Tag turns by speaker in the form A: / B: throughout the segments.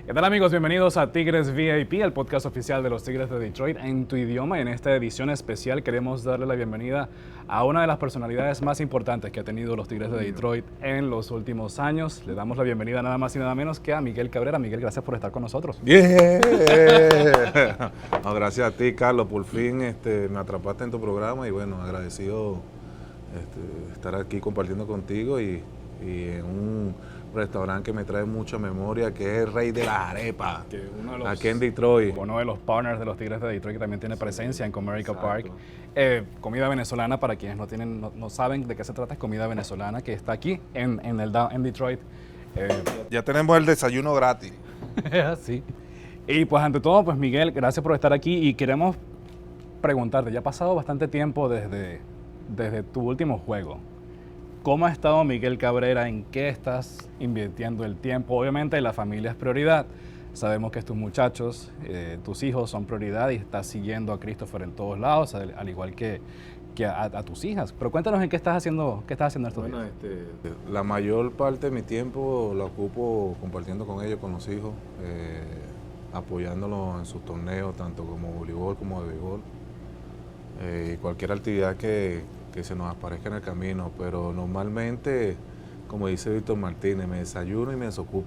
A: ¿Qué tal, amigos? Bienvenidos a Tigres VIP, el podcast oficial de los Tigres de Detroit en tu idioma. Y en esta edición especial queremos darle la bienvenida a una de las personalidades más importantes que ha tenido los Tigres de Detroit en los últimos años. Le damos la bienvenida nada más y nada menos que a Miguel Cabrera. Miguel, gracias por estar con nosotros.
B: ¡Bien! No, gracias a ti, Carlos. Por fin me atrapaste en tu programa y bueno, agradecido estar aquí compartiendo contigo y en un restaurante que me trae mucha memoria, que es el rey de las arepas, aquí en Detroit.
A: Uno de los partners de los Tigres de Detroit que también tiene presencia en Comerica Park. Comida venezolana, para quienes no saben de qué se trata, es comida venezolana que está aquí en Detroit.
B: Ya tenemos el desayuno gratis.
A: Sí. Y pues ante todo, pues Miguel, gracias por estar aquí y queremos preguntarte, ya ha pasado bastante tiempo desde tu último juego. ¿Cómo ha estado Miguel Cabrera? ¿En qué estás invirtiendo el tiempo? Obviamente la familia es prioridad. Sabemos que tus muchachos, tus hijos son prioridad y estás siguiendo a Christopher en todos lados, al igual que a tus hijas. Pero cuéntanos en qué estás haciendo estos días.
B: La mayor parte de mi tiempo la ocupo compartiendo con ellos, con los hijos, apoyándolos en sus torneos, tanto como voleibol como de béisbol. Cualquier actividad que se nos aparezca en el camino, pero normalmente, como dice Víctor Martínez, me desayuno y me desocupo.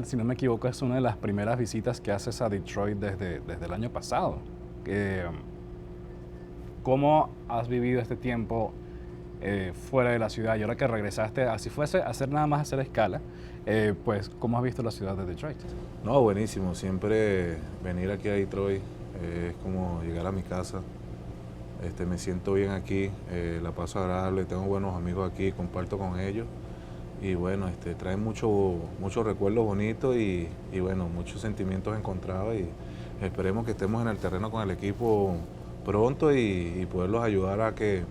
A: Si no me equivoco, es una de las primeras visitas que haces a Detroit desde el año pasado. ¿Cómo has vivido este tiempo fuera de la ciudad? Y ahora que regresaste, si fuese a hacer nada más hacer escala, pues, ¿cómo has visto la ciudad de Detroit?
B: No, buenísimo. Siempre venir aquí a Detroit es como llegar a mi casa. Me siento bien aquí, la paso agradable, tengo buenos amigos aquí, comparto con ellos. Y bueno, traen muchos recuerdos bonitos y bueno, muchos sentimientos encontrados. Y esperemos que estemos en el terreno con el equipo pronto y poderlos ayudar a que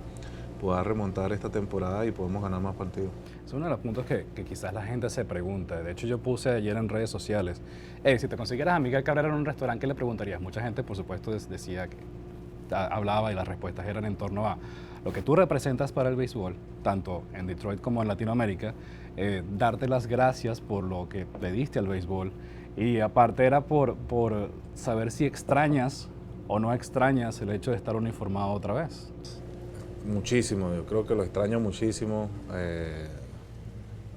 B: pueda remontar esta temporada y podamos ganar más partidos.
A: Es uno de los puntos que quizás la gente se pregunta. De hecho, yo puse ayer en redes sociales, si te consiguieras a Miguel Cabrera en un restaurante, ¿qué le preguntarías? Mucha gente, por supuesto, decía que hablaba y las respuestas eran en torno a lo que tú representas para el béisbol, tanto en Detroit como en Latinoamérica, darte las gracias por lo que le diste al béisbol y aparte era por saber si extrañas o no extrañas el hecho de estar uniformado otra vez.
B: Muchísimo, yo creo que lo extraño muchísimo.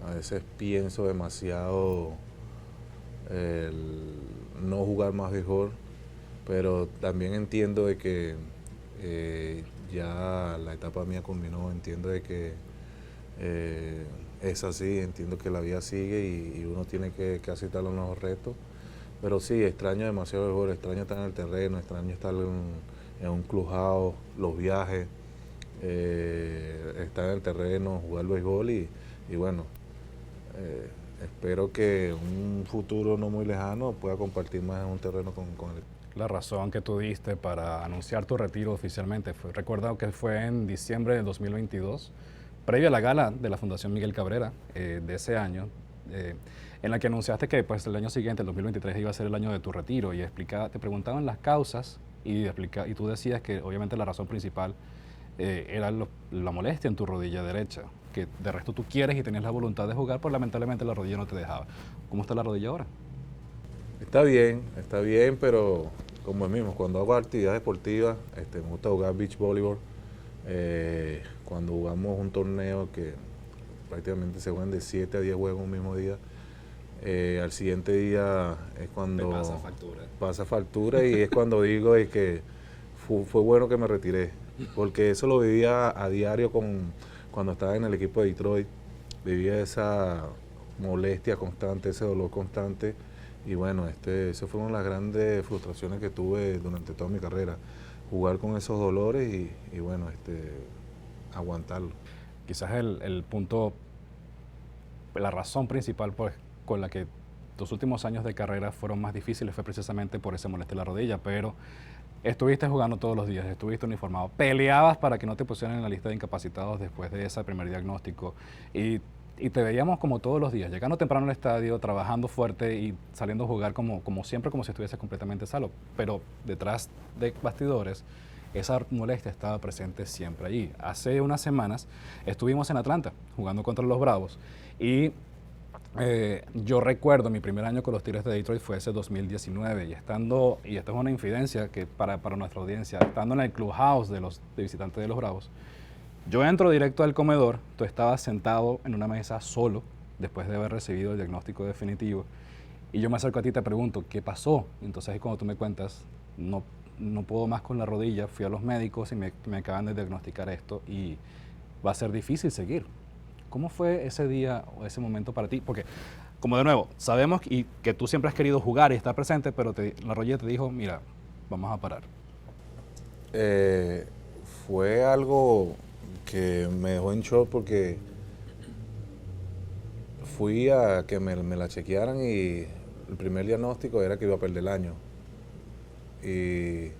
B: A veces pienso demasiado el no jugar más béisbol, pero también entiendo de que ya la etapa mía culminó, entiendo de que es así, entiendo que la vida sigue y uno tiene que aceptar los nuevos retos, pero sí, extraño demasiado el béisbol, extraño estar en el terreno, extraño estar en un clubhouse, los viajes, estar en el terreno, jugar béisbol y bueno, espero que en un futuro no muy lejano pueda compartir más en un terreno con él.
A: La razón que tú diste para anunciar tu retiro oficialmente recuerdo que fue en diciembre del 2022, previo a la gala de la Fundación Miguel Cabrera de ese año, en la que anunciaste que pues, el año siguiente, el 2023, iba a ser el año de tu retiro y te preguntaban las causas y tú decías que obviamente la razón principal era la molestia en tu rodilla derecha, que de resto tú quieres y tenías la voluntad de jugar, pero lamentablemente la rodilla no te dejaba. ¿Cómo está la rodilla ahora?
B: Está bien, pero como es mismo, cuando hago actividades deportivas, me gusta jugar beach volleyball. Cuando jugamos un torneo que prácticamente se juegan de 7 a 10 juegos un mismo día, al siguiente día es cuando pasa factura y es cuando digo que fue bueno que me retiré, porque eso lo vivía a diario cuando estaba en el equipo de Detroit, vivía esa molestia constante, ese dolor constante. Y bueno, eso fue una de las grandes frustraciones que tuve durante toda mi carrera, jugar con esos dolores y bueno, aguantarlo.
A: Quizás el punto, la razón principal pues, con la que tus últimos años de carrera fueron más difíciles fue precisamente por ese molestia en la rodilla, pero estuviste jugando todos los días, estuviste uniformado, peleabas para que no te pusieran en la lista de incapacitados después de ese primer diagnóstico y te veíamos como todos los días, llegando temprano al estadio, trabajando fuerte y saliendo a jugar como siempre, como si estuviese completamente sano. Pero detrás de bastidores esa molestia estaba presente siempre allí. Hace unas semanas estuvimos en Atlanta jugando contra los Bravos y yo recuerdo mi primer año con los Tigres de Detroit fue ese 2019 y esta es una infidencia que para nuestra audiencia, estando en el clubhouse de visitantes de los Bravos, yo entro directo al comedor, tú estabas sentado en una mesa solo después de haber recibido el diagnóstico definitivo y yo me acerco a ti y te pregunto, ¿qué pasó? Entonces es cuando tú me cuentas, no puedo más con la rodilla, fui a los médicos y me acaban de diagnosticar esto y va a ser difícil seguir. ¿Cómo fue ese día o ese momento para ti? Porque, como de nuevo, sabemos que tú siempre has querido jugar y estar presente, pero la rodilla te dijo, mira, vamos a parar.
B: Fue algo que me dejó en shock porque fui a que me la chequearan y el primer diagnóstico era que iba a perder el año. Y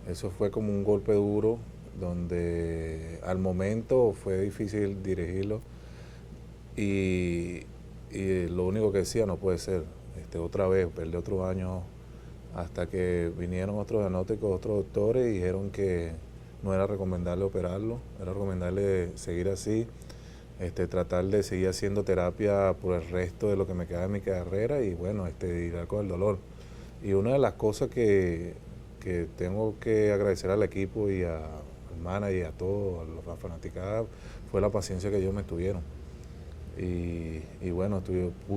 B: eso fue como un golpe duro, donde al momento fue difícil dirigirlo. Y lo único que decía, no puede ser, otra vez, perder otro año, hasta que vinieron otros diagnósticos, otros doctores y dijeron que no era recomendable operarlo, era recomendable seguir así, tratar de seguir haciendo terapia por el resto de lo que me queda de mi carrera y bueno, ir con el dolor. Y una de las cosas que tengo que agradecer al equipo y al manager y a todos, a la fanaticada, fue la paciencia que ellos me tuvieron. Y bueno,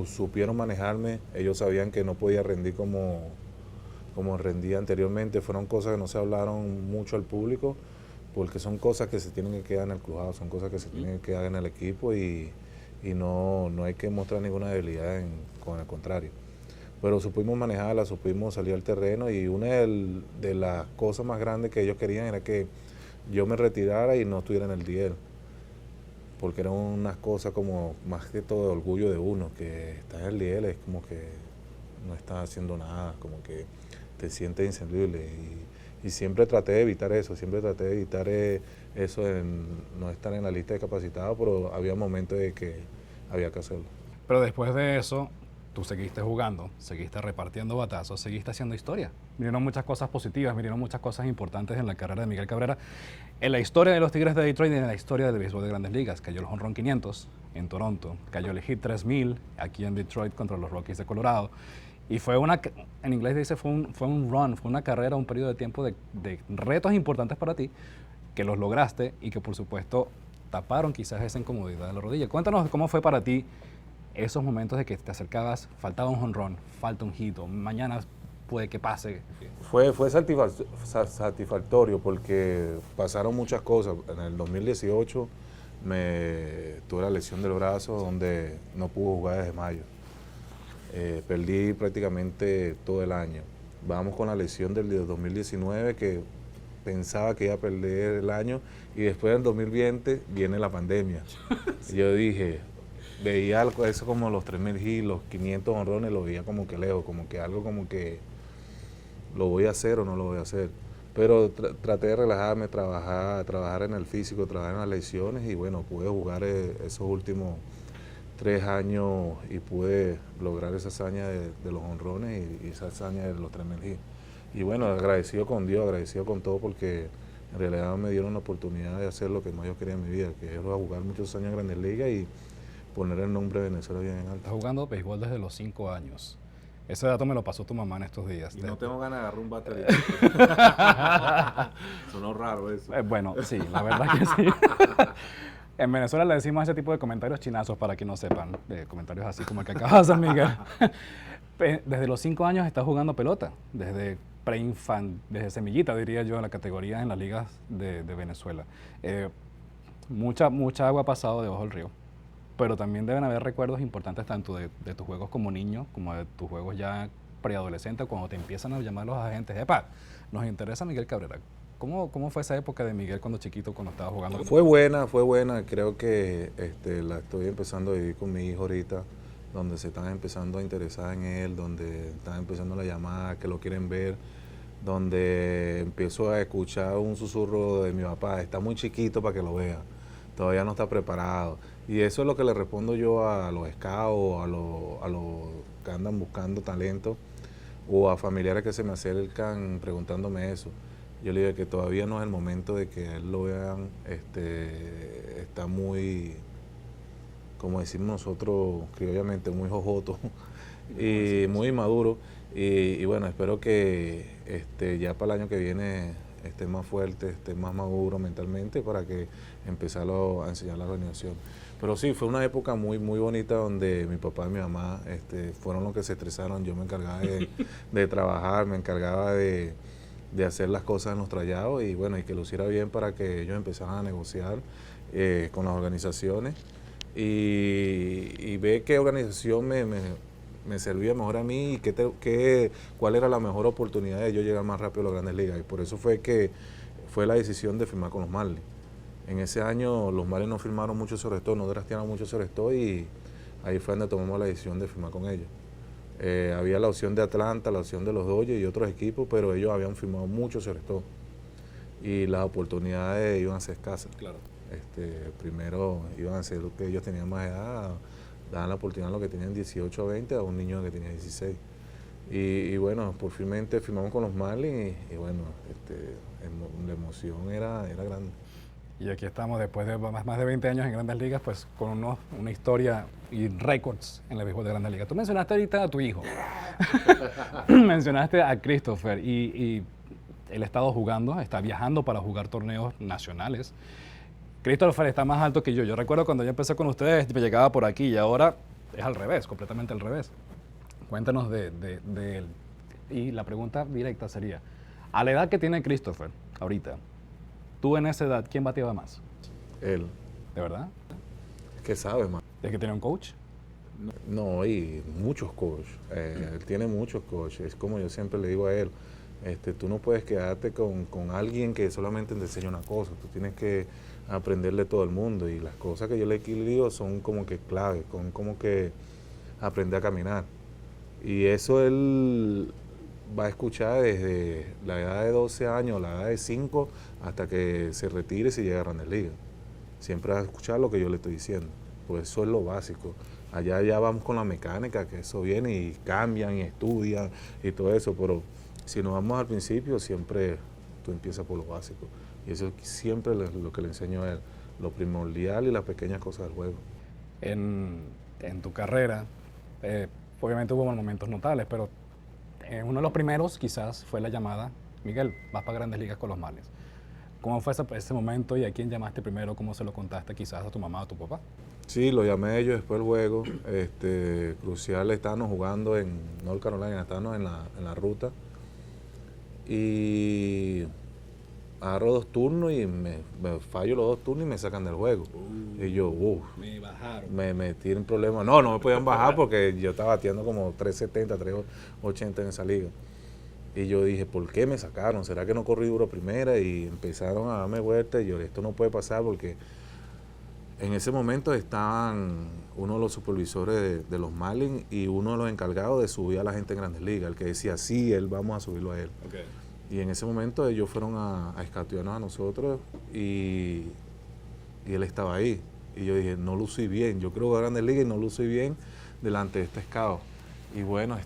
B: supieron manejarme, ellos sabían que no podía rendir como rendía anteriormente, fueron cosas que no se hablaron mucho al público, porque son cosas que se tienen que quedar en el clubhouse, son cosas que se tienen que quedar en el equipo y no hay que mostrar ninguna debilidad, con el contrario. Pero supimos manejarla, supimos salir al terreno y una de las cosas más grandes que ellos querían era que yo me retirara y no estuviera en el DL. Porque eran unas cosas como más que todo de orgullo de uno, que está en el DL es como que no estás haciendo nada, como que te sientes inservible. Y siempre traté de evitar eso, eso en no estar en la lista de capacitados, pero había momentos de que había que hacerlo.
A: Pero después de eso, tú seguiste jugando, seguiste repartiendo batazos, seguiste haciendo historia. Vinieron muchas cosas positivas, vinieron muchas cosas importantes en la carrera de Miguel Cabrera. En la historia de los Tigres de Detroit y en la historia del béisbol de Grandes Ligas, cayó el home run 500 en Toronto, cayó el hit 3000 aquí en Detroit contra los Rockies de Colorado. Y en inglés dice, fue un run, fue una carrera, un periodo de tiempo de retos importantes para ti, que los lograste y que por supuesto taparon quizás esa incomodidad de la rodilla. Cuéntanos cómo fue para ti esos momentos de que te acercabas, faltaba un home run, falta un hit, o mañana puede que pase.
B: Fue satisfactorio porque pasaron muchas cosas. En el 2018 tuve la lesión del brazo donde no pude jugar desde mayo. Perdí prácticamente todo el año. Vamos con la lesión del 2019 que pensaba que iba a perder el año y después del 2020 viene la pandemia. Y yo dije, veía algo, eso como los 3000 hits, los 500 honrones, lo veía como que lejos, como que algo como que lo voy a hacer o no lo voy a hacer. Pero traté de relajarme, trabajar en el físico, trabajar en las lesiones y bueno, pude jugar esos últimos 3 años y pude lograr esa hazaña de los honrones y esa hazaña de los 3000 hits. Y bueno, agradecido con Dios, agradecido con todo porque en realidad me dieron la oportunidad de hacer lo que más yo quería en mi vida, que era jugar muchos años en Grandes Ligas y poner el nombre de Venezuela bien en alto.
A: Estás jugando béisbol desde los 5 años. Ese dato me lo pasó tu mamá en estos días.
B: Y no tengo ganas de agarrar un bate. Sonó raro eso.
A: Bueno, sí, la verdad que sí. En Venezuela le decimos ese tipo de comentarios chinazos para que no sepan. Comentarios así como el que acabas de hacer, Miguel. Desde los 5 años estás jugando pelota. Desde desde semillita, diría yo, en la categoría en las ligas de Venezuela. Mucha agua ha pasado debajo del río. Pero también deben haber recuerdos importantes tanto de tus juegos como niño, como de tus juegos ya preadolescente, cuando te empiezan a llamar los agentes. ¡Epa! Nos interesa Miguel Cabrera. ¿Cómo fue esa época de Miguel cuando chiquito, cuando estaba jugando?
B: Fue buena. Creo que la estoy empezando a vivir con mi hijo ahorita, donde se están empezando a interesar en él, donde están empezando la llamada, que lo quieren ver, donde empiezo a escuchar un susurro de mi papá, está muy chiquito para que lo vea, todavía no está preparado. Y eso es lo que le respondo yo a los scouts, a los que andan buscando talento, o a familiares que se me acercan preguntándome eso. yo le dije que todavía no es el momento de que a él lo vean, está muy, como decimos nosotros, criollamente, muy jojoto y muy maduro. Y bueno, espero que ya para el año que viene esté más fuerte, esté más maduro mentalmente para que empezarlo a enseñar la organización. Pero sí, fue una época muy muy bonita donde mi papá y mi mamá fueron los que se estresaron. Yo me encargaba de trabajar, me encargaba de hacer las cosas en los trallados y bueno, y que lo hiciera bien para que ellos empezaran a negociar con las organizaciones y ver qué organización me servía mejor a mí y cuál era la mejor oportunidad de yo llegar más rápido a las Grandes Ligas. Y por eso fue la decisión de firmar con los Marlins. En ese año los Marlins no firmaron mucho shortstop, no draftearon mucho shortstop y ahí fue donde tomamos la decisión de firmar con ellos. Había la opción de Atlanta, la opción de los Dodgers y otros equipos, pero ellos habían firmado mucho shortstop y las oportunidades iban a ser escasas.
A: Claro.
B: Primero iban a ser los que ellos tenían más edad, daban la oportunidad a los que tenían 18 o 20 a un niño que tenía 16. Y bueno, por finalmente firmamos con los Marlins y bueno, la emoción era grande.
A: Y aquí estamos después de más de 20 años en Grandes Ligas, pues con una historia y récords en el béisbol de Grandes Ligas. Tú mencionaste ahorita a tu hijo, mencionaste a Christopher y él ha estado jugando, está viajando para jugar torneos nacionales. Christopher está más alto que yo. Yo recuerdo cuando yo empecé con ustedes, me llegaba por aquí y ahora es al revés, completamente al revés. Cuéntanos de él. Y la pregunta directa sería, a la edad que tiene Christopher ahorita, tú en esa edad, ¿quién bateaba más?
B: Él.
A: ¿De verdad?
B: ¿Qué sabes, man?
A: ¿Es que tiene un coach?
B: No, y muchos coaches. Él tiene muchos coaches. Es como yo siempre le digo a él, tú no puedes quedarte con alguien que solamente te enseña una cosa. Tú tienes que aprenderle todo el mundo. Y las cosas que yo le digo son como que clave, como que aprender a caminar. Y eso él va a escuchar desde la edad de 12 años, la edad de 5, hasta que se retire y llegue a Grandes Ligas. Siempre va a escuchar lo que yo le estoy diciendo. Pues eso es lo básico. Allá ya vamos con la mecánica, que eso viene y cambian y estudian y todo eso, pero si nos vamos al principio, siempre tú empiezas por lo básico. Y eso siempre es lo que le enseño a él, lo primordial y las pequeñas cosas del juego.
A: En tu carrera, obviamente hubo momentos notables, pero uno de los primeros quizás fue la llamada, Miguel, vas para Grandes Ligas con los Marlins. ¿Cómo fue ese momento y a quién llamaste primero? ¿Cómo se lo contaste quizás a tu mamá o a tu papá?
B: Sí, lo llamé a ellos después del juego. Crucial, estábamos jugando en North Carolina, estábamos en la ruta. Y agarro 2 turnos y me fallo los 2 turnos y me sacan del juego. Y yo,
A: me bajaron.
B: Me metí en problemas. No me podían bajar porque yo estaba batiendo como 370, 380 en esa liga. Y yo dije, ¿por qué me sacaron? ¿Será que no corrí duro primera? Y empezaron a darme vueltas y yo, esto no puede pasar porque en ese momento estaban uno de los supervisores de los Marlins y uno de los encargados de subir a la gente en Grandes Ligas, el que decía, sí, vamos a subirlo a él.
A: Okay.
B: Y en ese momento ellos fueron a escautearnos a nosotros y él estaba ahí. Y yo dije, no lucí bien, yo creo que a Grandes Ligas y no lucí bien delante de este scout. Y bueno,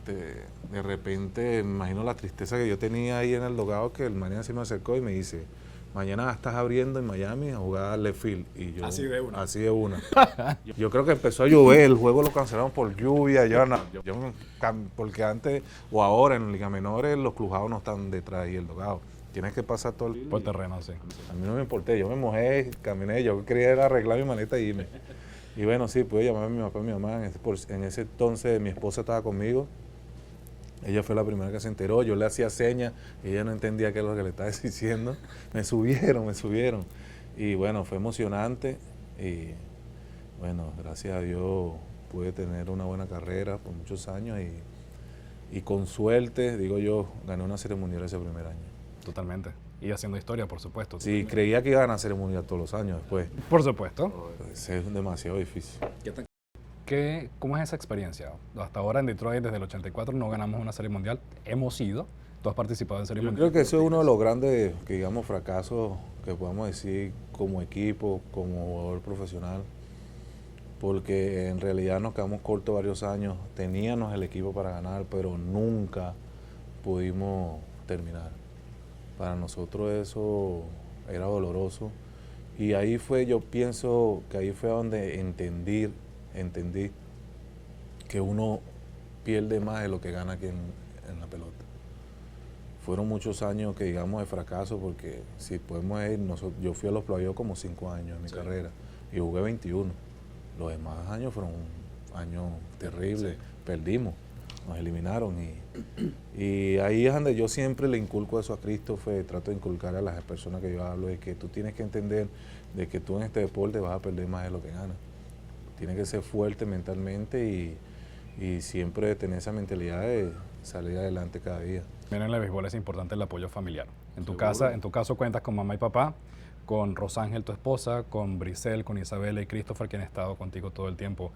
B: de repente me imagino la tristeza que yo tenía ahí en el dogado, que el mañana se me acercó y me dice, mañana estás abriendo en Miami a jugar left field. Y yo,
A: así de una.
B: Así de una. Yo creo que empezó a llover, el juego lo cancelaron por lluvia, porque antes o ahora en ligas menores los clubhouse no están detrás y el dogado. Tienes que pasar todo el...
A: Por terreno, sí.
B: A mí no me importé, yo me mojé, caminé, yo quería arreglar mi maleta y irme. Y bueno, sí, pude llamar a mi papá y mi mamá. En ese entonces mi esposa estaba conmigo. Ella fue la primera que se enteró. Yo le hacía señas. Ella no entendía qué es lo que le estaba diciendo. Me subieron. Y bueno, fue emocionante. Y bueno, gracias a Dios pude tener una buena carrera por muchos años. Y con suerte, digo yo, gané una Serie Mundial ese primer año.
A: Totalmente. Y haciendo historia, por supuesto.
B: Sí, creía que iba a ganar Serie Mundial todos los años después.
A: Por supuesto.
B: Es demasiado difícil.
A: ¿Cómo es esa experiencia? Hasta ahora en Detroit, desde el 84, no ganamos una Serie Mundial. Hemos ido. Tú has participado en Serie Mundial.
B: Creo que eso es uno de los grandes, que digamos, fracasos que podemos decir como equipo, como jugador profesional. Porque en realidad nos quedamos cortos varios años. Teníamos el equipo para ganar, pero nunca pudimos terminar. Para nosotros eso era doloroso. Y ahí fue, yo pienso que ahí fue donde entendí que uno pierde más de lo que gana aquí en la pelota. Fueron muchos años que digamos de fracaso, porque si podemos ir, yo fui a los playoffs como 5 años en mi carrera y jugué 21. Los demás años fueron años terribles, perdimos, nos eliminaron y ahí es donde yo siempre le inculco eso a Cristo, trato de inculcar a las personas que yo hablo, de que tú tienes que entender de que tú en este deporte vas a perder más de lo que ganas. Tienes que ser fuerte mentalmente y siempre tener esa mentalidad de salir adelante cada día.
A: Miren, en el béisbol es importante el apoyo familiar. En tu caso cuentas con mamá y papá, con Rosángel, tu esposa, con Brisel, con Isabela y Christopher, quien han estado contigo todo el tiempo.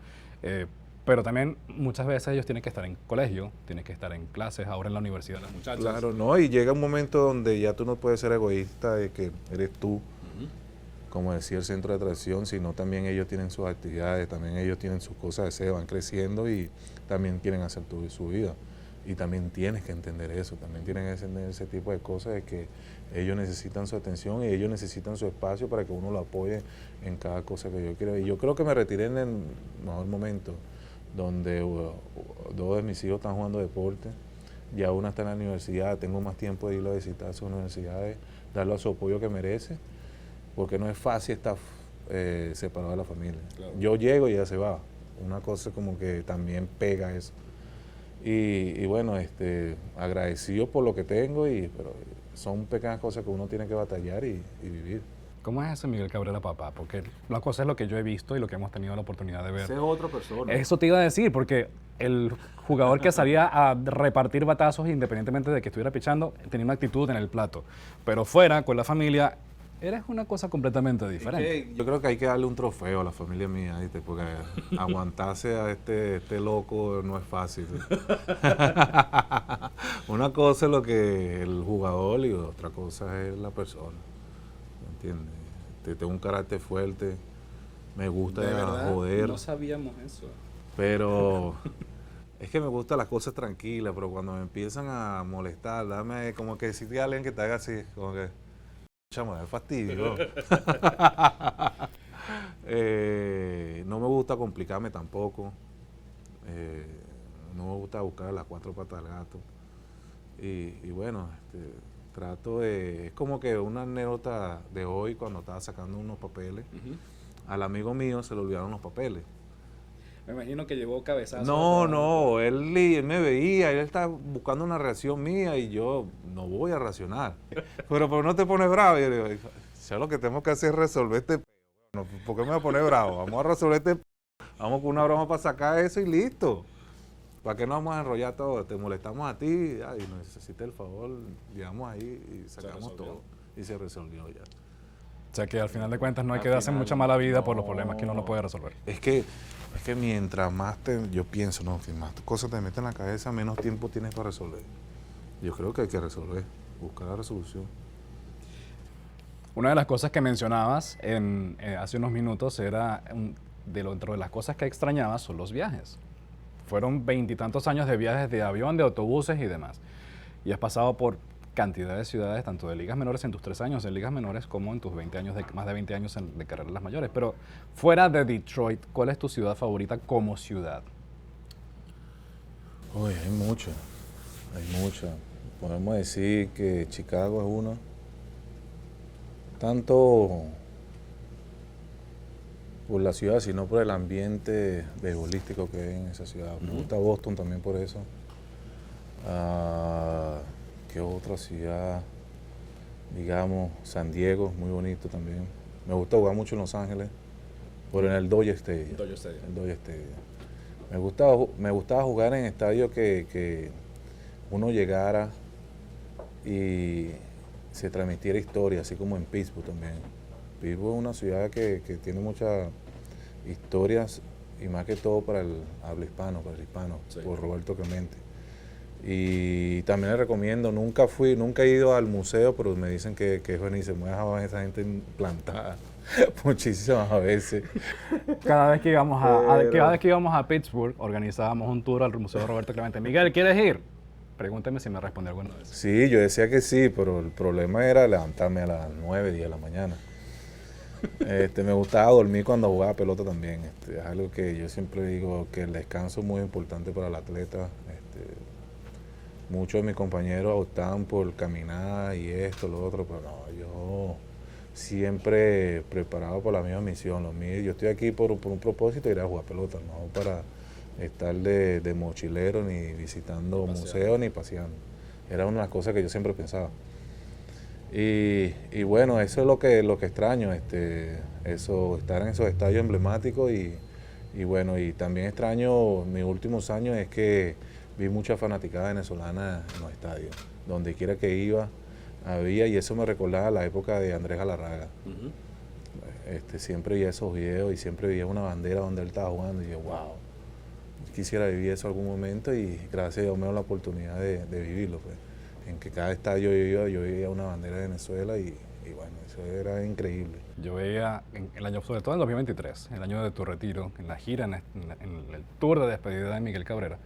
A: Pero también muchas veces ellos tienen que estar en colegio, tienen que estar en clases, ahora en la universidad las muchachas.
B: Claro, no, y llega un momento donde ya tú no puedes ser egoísta de que eres tú, como decía el centro de atracción, sino también ellos tienen sus actividades, también ellos tienen sus cosas, se van creciendo y también quieren hacer su vida. Y también tienes que entender eso, también tienen que entender ese tipo de cosas, de que ellos necesitan su atención y ellos necesitan su espacio para que uno lo apoye en cada cosa que yo quiero. Y yo creo que me retiré en el mejor momento, donde 2 de mis hijos están jugando deporte, ya una está en la universidad, tengo más tiempo de ir a visitar a sus universidades, darle su apoyo que merece, porque no es fácil estar separado de la familia. Claro. Yo llego y ya se va, una cosa como que también pega eso. Y bueno, agradecido por lo que tengo, pero son pequeñas cosas que uno tiene que batallar y vivir.
A: ¿Cómo es ese Miguel Cabrera papá? Porque una cosa es lo que yo he visto y lo que hemos tenido la oportunidad de ver.
C: Esa es otra persona.
A: Eso te iba a decir, porque el jugador que salía a repartir batazos independientemente de que estuviera pichando, tenía una actitud en el plato. Pero fuera, con la familia, eres una cosa completamente diferente.
B: Yo creo que hay que darle un trofeo a la familia mía, ¿viste? Porque aguantarse a este loco no es fácil. Una cosa es lo que el jugador y otra cosa es la persona. ¿Me entiendes? Tengo un carácter fuerte, me gusta
A: de verdad,
B: joder.
A: No sabíamos eso.
B: Pero es que me gustan las cosas tranquilas, pero cuando me empiezan a molestar, dame como que si a alguien que te haga así, como que chamo, es fastidio. No me gusta complicarme tampoco. No me gusta buscar las 4 patas del gato. Y bueno, trato de... Es como que una anécdota de hoy, cuando estaba sacando unos papeles, al amigo mío se le olvidaron los papeles.
A: Me imagino que llevó cabezazos.
B: No, él me veía, él estaba buscando una reacción mía y yo no voy a reaccionar. Pero no te pones bravo. Y yo le digo, ya lo que tenemos que hacer es resolver este p***. No, ¿por qué me voy a poner bravo? Vamos a resolver este p***. Vamos con una broma para sacar eso y listo. ¿Para qué nos vamos a enrollar todo? Te molestamos a ti y nos necesitas el favor, llegamos ahí y sacamos todo. Y se resolvió ya.
A: O sea que al final de cuentas no hay que darse mucha mala vida por los problemas que uno no puede resolver.
B: Es que mientras más yo pienso, ¿no? Que más cosas te meten en la cabeza, menos tiempo tienes para resolver. Yo creo que hay que resolver, buscar la resolución.
A: Una de las cosas que mencionabas hace unos minutos era, dentro de las cosas que extrañabas son los viajes. Fueron 20 y tantos años de viajes de avión, de autobuses y demás. Y has pasado por cantidad de ciudades, tanto de ligas menores en tus 3 años en ligas menores, como en tus 20 años, más de 20 años de carrera en las mayores. Pero fuera de Detroit, ¿cuál es tu ciudad favorita como ciudad?
B: Uy, hay muchas. Podemos decir que Chicago es una. Tanto por la ciudad, sino por el ambiente beisbolístico que hay en esa ciudad. Me gusta Boston también por eso. ¿Qué otra ciudad? Digamos, San Diego, muy bonito también. Me gusta jugar mucho en Los Ángeles, pero en el Dodger Stadium. El Dodger Stadium. Me gustaba jugar en estadios que uno llegara y se transmitiera historia, así como en Pittsburgh también. Pittsburgh es una ciudad que tiene muchas historias y más que todo para el habla hispano, sí. Por Roberto Clemente. Y también le recomiendo, nunca he ido al museo, pero me dicen que es buenísimo. Me dejaba a esa gente plantada muchísimas veces.
A: Cada vez que íbamos a Pittsburgh, organizábamos un tour al Museo Roberto Clemente. Miguel, ¿quieres ir? Pregúnteme si me respondió alguna vez.
B: Sí, yo decía que sí, pero el problema era levantarme a las 9, 10 de la mañana. Me gustaba dormir cuando jugaba pelota también. Es algo que yo siempre digo que el descanso es muy importante para el atleta. Muchos de mis compañeros optaban por caminar y esto, lo otro, pero no, yo siempre preparado por la misma misión. Yo estoy aquí por un propósito, ir a jugar pelota, no para estar de mochilero, ni visitando museos, ni paseando. Era una de las cosas que yo siempre pensaba. Y bueno, eso es lo que extraño, eso, estar en esos estadios emblemáticos y bueno, y también extraño mis últimos años es que vi mucha fanaticada venezolana en los estadios. Donde quiera que iba, había, y eso me recordaba la época de Andrés Galarraga. Siempre veía esos videos y siempre veía una bandera donde él estaba jugando y yo, wow, quisiera vivir eso algún momento y gracias a Dios me dio la oportunidad de vivirlo. Pues. En que cada estadio yo veía una bandera de Venezuela y bueno, eso era increíble.
A: Yo veía el año, sobre todo en el 2023, el año de tu retiro, en la gira, en el tour de despedida de Miguel Cabrera,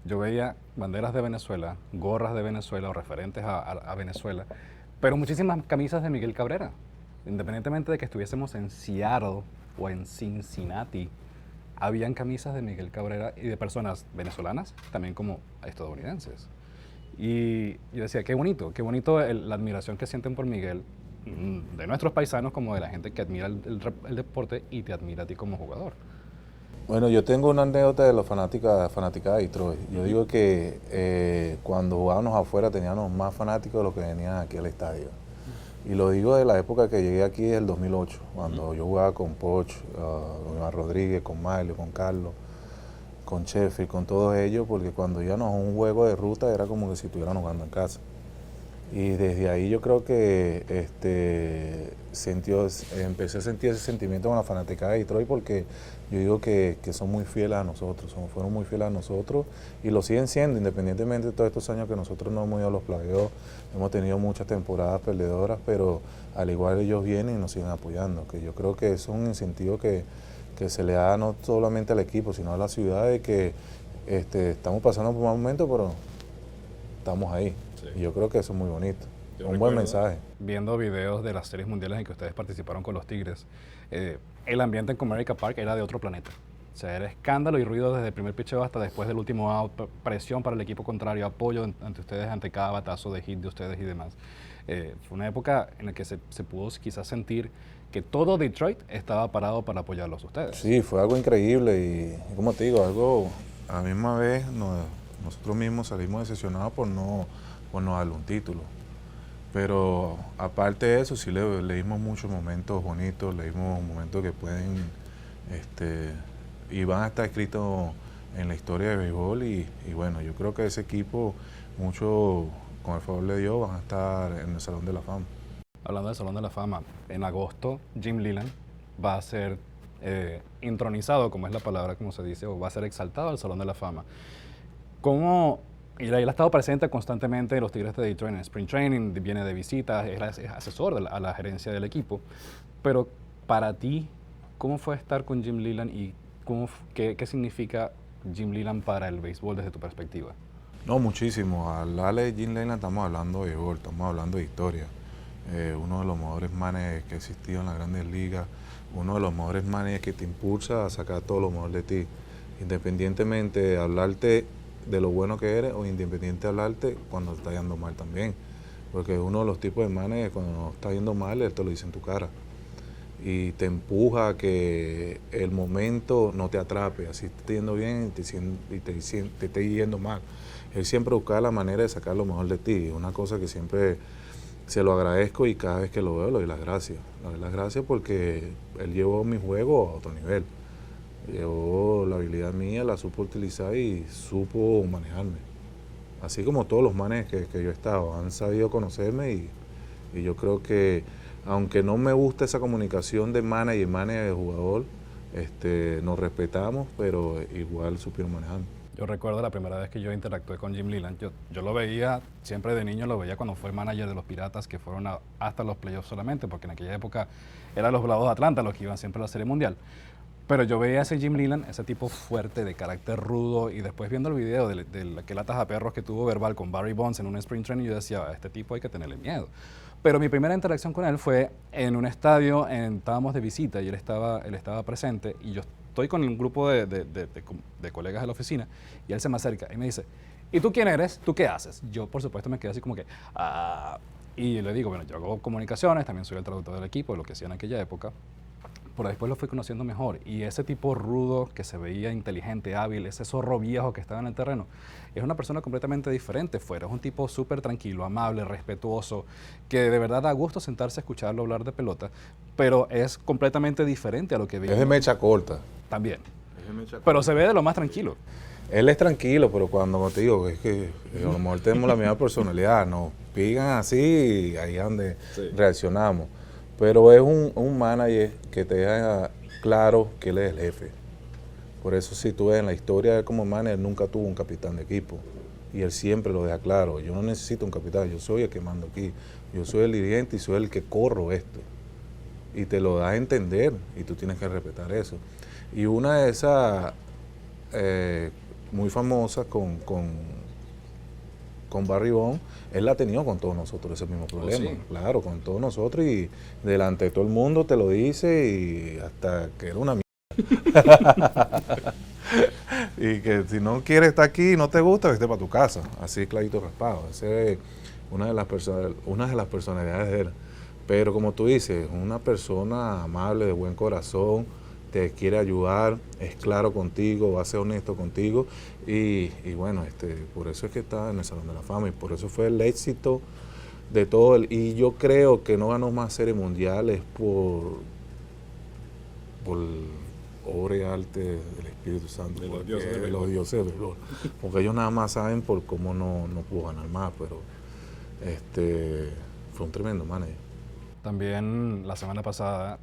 A: yo veía banderas de Venezuela, gorras de Venezuela o referentes a Venezuela, pero muchísimas camisas de Miguel Cabrera. Independientemente de que estuviésemos en Seattle o en Cincinnati, habían camisas de Miguel Cabrera y de personas venezolanas, también como estadounidenses. Y yo decía, qué bonito la admiración que sienten por Miguel, de nuestros paisanos como de la gente que admira el deporte y te admira a ti como jugador.
B: Bueno, yo tengo una anécdota de los fanáticas de Detroit. Yo digo que cuando jugábamos afuera teníamos más fanáticos de los que venían aquí al estadio. Y lo digo de la época que llegué aquí, del 2008, cuando yo jugaba con Poch, con Iván Rodríguez, con Mario, con Carlos, con Sheffield, con todos ellos, porque cuando íbamos a un juego de ruta era como que si estuvieran jugando en casa. Y desde ahí yo creo que empecé a sentir ese sentimiento con la fanaticada de Detroit porque yo digo que son muy fieles a nosotros, fueron muy fieles a nosotros y lo siguen siendo, independientemente de todos estos años que nosotros no hemos ido a los playoffs, hemos tenido muchas temporadas perdedoras, pero al igual ellos vienen y nos siguen apoyando, que yo creo que es un incentivo que se le da no solamente al equipo, sino a la ciudad de que estamos pasando por un momento, pero estamos ahí. Sí. Y yo creo que eso es muy bonito. Un buen mensaje.
A: Viendo videos de las series mundiales en que ustedes participaron con los Tigres, el ambiente en Comerica Park era de otro planeta. O sea, era escándalo y ruido desde el primer picheo hasta después del último out, presión para el equipo contrario, apoyo ante ustedes, ante cada batazo de hit de ustedes y demás. Fue una época en la que se pudo quizás sentir que todo Detroit estaba parado para apoyarlos a ustedes.
B: Sí, fue algo increíble y como te digo, algo a la misma vez nosotros mismos salimos decepcionados por no darle un título. Pero aparte de eso, sí leímos muchos momentos bonitos, leímos momentos que pueden y van a estar escritos en la historia de béisbol y bueno, yo creo que ese equipo, mucho con el favor de Dios, van a estar en el Salón de la Fama.
A: Hablando del Salón de la Fama, en agosto Jim Leyland va a ser intronizado, como es la palabra, como se dice, o va a ser exaltado al Salón de la Fama. ¿Cómo? Y él ha estado presente constantemente en los Tigres de Detroit en Spring Training, viene de visita, es asesor a la gerencia del equipo. Pero para ti, ¿cómo fue estar con Jim Leyland y qué significa Jim Leyland para el béisbol desde tu perspectiva?
B: No, muchísimo. Al hablar de Jim Leyland estamos hablando de béisbol, estamos hablando de historia. Uno de los mejores managers que ha existido en las grandes ligas, uno de los mejores managers que te impulsa a sacar todo lo mejor de ti, independientemente de hablarte de lo bueno que eres o independiente de hablarte cuando te está yendo mal también, porque uno de los tipos de managers cuando nos está yendo mal, él te lo dice en tu cara y te empuja a que el momento no te atrape, así te esté yendo bien y te esté yendo mal. Él siempre busca la manera de sacar lo mejor de ti, una cosa que siempre se lo agradezco y cada vez que lo veo le doy las gracias. Le doy las gracias porque él llevó mi juego a otro nivel. Llevó la habilidad mía, la supo utilizar y supo manejarme. Así como todos los manes que yo he estado, han sabido conocerme y yo creo que aunque no me gusta esa comunicación de manager y manager de jugador, nos respetamos, pero igual supieron manejarme.
A: Yo recuerdo la primera vez que yo interactué con Jim Leyland, yo lo veía, siempre de niño lo veía cuando fue manager de los Piratas, que fueron hasta los playoffs solamente, porque en aquella época eran los Bravos de Atlanta los que iban siempre a la Serie Mundial. Pero yo veía a ese Jim Leland, ese tipo fuerte, de carácter rudo, y después viendo el video de aquel atajaperros que tuvo verbal con Barry Bonds en un sprint training, yo decía, a este tipo hay que tenerle miedo. Pero mi primera interacción con él fue en un estadio, estábamos de visita y él estaba presente, y yo estoy con un grupo de colegas de la oficina, y él se me acerca y me dice, ¿y tú quién eres? ¿Tú qué haces? Yo, por supuesto, me quedé así como que, y le digo, bueno, yo hago comunicaciones, también soy el traductor del equipo, de lo que hacía en aquella época. Pero después lo fui conociendo mejor, y ese tipo rudo que se veía inteligente, hábil, ese zorro viejo que estaba en el terreno, es una persona completamente diferente fuera. Es un tipo súper tranquilo, amable, respetuoso, que de verdad da gusto sentarse a escucharlo hablar de pelota, pero es completamente diferente a lo que
B: Es
A: vimos.
B: de mecha corta.
A: También.
B: Es de mecha
A: Pero
B: corta.
A: se ve de lo más tranquilo.
B: Él es tranquilo, pero cuando como te digo, es que a lo mejor tenemos la misma personalidad, nos pigan así y ahí es donde reaccionamos. Pero es un manager que te deja claro que él es el jefe. Por eso si tú ves en la historia de él como manager, nunca tuvo un capitán de equipo. Y él siempre lo deja claro, yo no necesito un capitán, yo soy el que mando aquí. Yo soy el dirigente y soy el que corro esto. Y te lo da a entender y tú tienes que respetar eso. Y una de esas muy famosa con Barry Bonds, él la ha tenido con todos nosotros ese mismo problema.
A: sí.
B: Claro, con todos nosotros y delante de todo el mundo te lo dice y hasta que era una mierda. Y que si no quieres estar aquí y no te gusta, vete para tu casa. Así clarito raspado. Esa es una de las personalidades de él. Pero como tú dices, una persona amable, de buen corazón, te quiere ayudar, es claro contigo, va a ser honesto contigo y bueno, por eso es que está en el Salón de la Fama y por eso fue el éxito de todo él. Y yo creo que no ganó más series mundiales por obra y arte del Espíritu Santo,
A: De los
B: porque,
A: dioses del
B: de
A: béisbol.
B: los dioses del béisbol. Porque ellos nada más saben por cómo no pudo ganar más, pero fue un tremendo manager.
A: También la semana pasada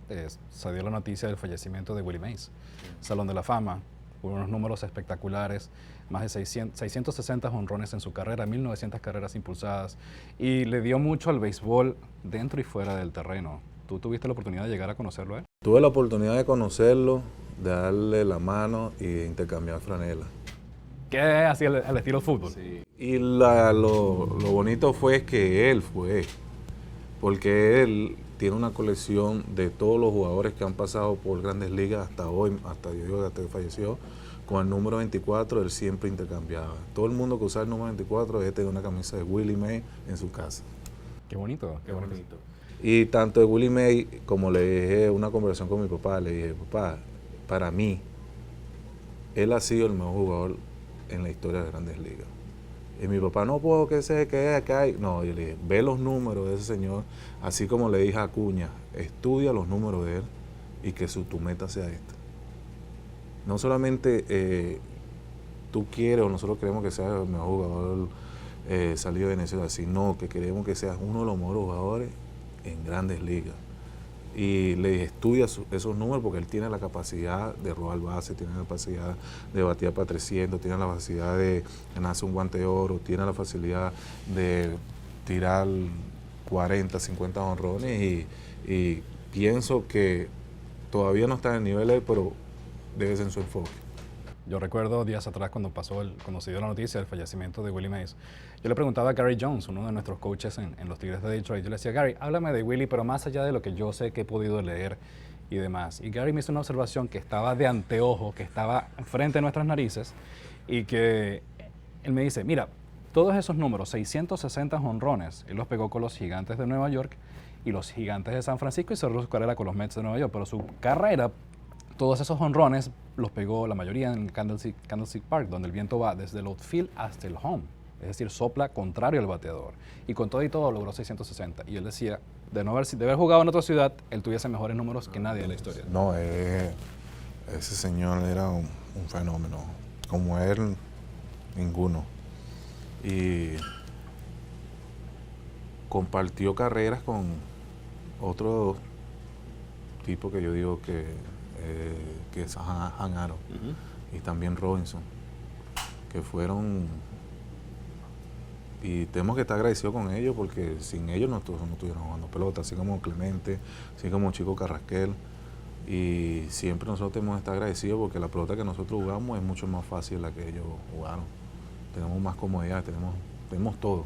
A: se dio la noticia del fallecimiento de Willie Mays, Salón de la Fama, con unos números espectaculares, más de 660 jonrones en su carrera, 1900 carreras impulsadas, y le dio mucho al béisbol dentro y fuera del terreno. ¿Tú tuviste la oportunidad de llegar a conocerlo a él?
B: Tuve la oportunidad de conocerlo, de darle la mano y de intercambiar franela.
A: ¿Qué hacía al estilo fútbol?
B: Sí. Y lo bonito fue que él fue, porque él tiene una colección de todos los jugadores que han pasado por Grandes Ligas hasta hoy, hasta que falleció, con el número 24, él siempre intercambiaba. Todo el mundo que usaba el número 24 debe tener una camisa de Willie Mays en su casa.
A: Qué bonito, qué bonito.
B: Y tanto de Willie Mays, como le dije una conversación con mi papá, le dije, papá, para mí, él ha sido el mejor jugador en la historia de las Grandes Ligas. Y mi papá, no puedo que sea que hay. No, yo le dije, ve los números de ese señor, así como le dije a Acuña, estudia los números de él y que tu meta sea esta. No solamente tú quieres o nosotros queremos que seas el mejor jugador salido de Venezuela, sino que queremos que seas uno de los mejores jugadores en Grandes Ligas. Y le dije, estudia esos números porque él tiene la capacidad de robar base, tiene la capacidad de batir para 300, tiene la capacidad de ganarse un guante de oro, tiene la facilidad de tirar 40, 50 jonrones y pienso que todavía no está en el nivel de él, pero debe ser en su enfoque.
A: Yo recuerdo días atrás cuando se dio la noticia del fallecimiento de Willie Mays, yo le preguntaba a Gary Jones, uno de nuestros coaches en los Tigres de Detroit, yo le decía, Gary, háblame de Willie, pero más allá de lo que yo sé que he podido leer y demás. Y Gary me hizo una observación que estaba de anteojo, que estaba frente a nuestras narices, y que él me dice, mira, todos esos números, 660 jonrones, él los pegó con los Gigantes de Nueva York y los Gigantes de San Francisco y cerró su carrera con los Mets de Nueva York, pero su carrera, todos esos jonrones los pegó la mayoría en Candlestick Park, donde el viento va desde el outfield hasta el home. Es decir, sopla contrario al bateador. Y con todo y todo logró 660. Y él decía, de haber jugado en otra ciudad, él tuviese mejores números que nadie de la historia.
B: No, ese señor era un fenómeno. Como él, ninguno. Y compartió carreras con otro tipo que yo digo que es Han Aaron y también Robinson, que fueron, y tenemos que estar agradecidos con ellos porque sin ellos no estuvieron jugando pelota, así como Clemente, así como Chico Carrasquel, y siempre nosotros tenemos que estar agradecidos porque la pelota que nosotros jugamos es mucho más fácil de la que ellos jugaron. Tenemos más comodidad, tenemos todo,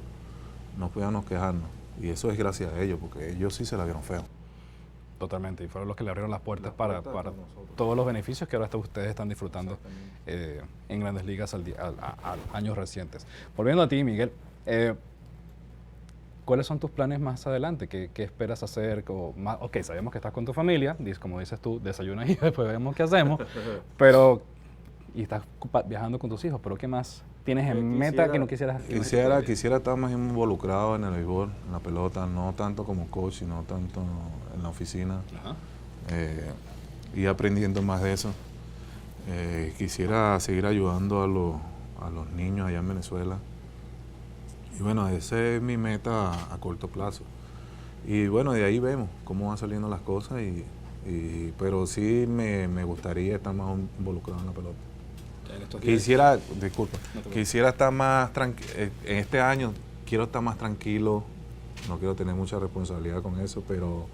B: no podíamos quejarnos y eso es gracias a ellos porque ellos sí se la vieron feo.
A: Totalmente, y fueron los que le abrieron las puertas para todos los beneficios que ahora ustedes están disfrutando en Grandes Ligas a años recientes. Volviendo a ti, Miguel, ¿cuáles son tus planes más adelante? ¿Qué esperas hacer? Ok, sabemos que estás con tu familia, como dices tú, desayunas y después vemos qué hacemos, y estás viajando con tus hijos, pero ¿qué más tienes en meta que no quisieras?
B: Quisiera estar más involucrado en el béisbol, en la pelota, no tanto como coach, sino tanto en la oficina, y aprendiendo más de eso. Quisiera seguir ayudando a los niños allá en Venezuela. Y bueno, esa es mi meta a corto plazo. Y bueno, de ahí vemos cómo van saliendo las cosas, pero sí me gustaría estar más involucrado en la pelota. Quisiera estar más tranquilo, en este año quiero estar más tranquilo, no quiero tener mucha responsabilidad con eso, pero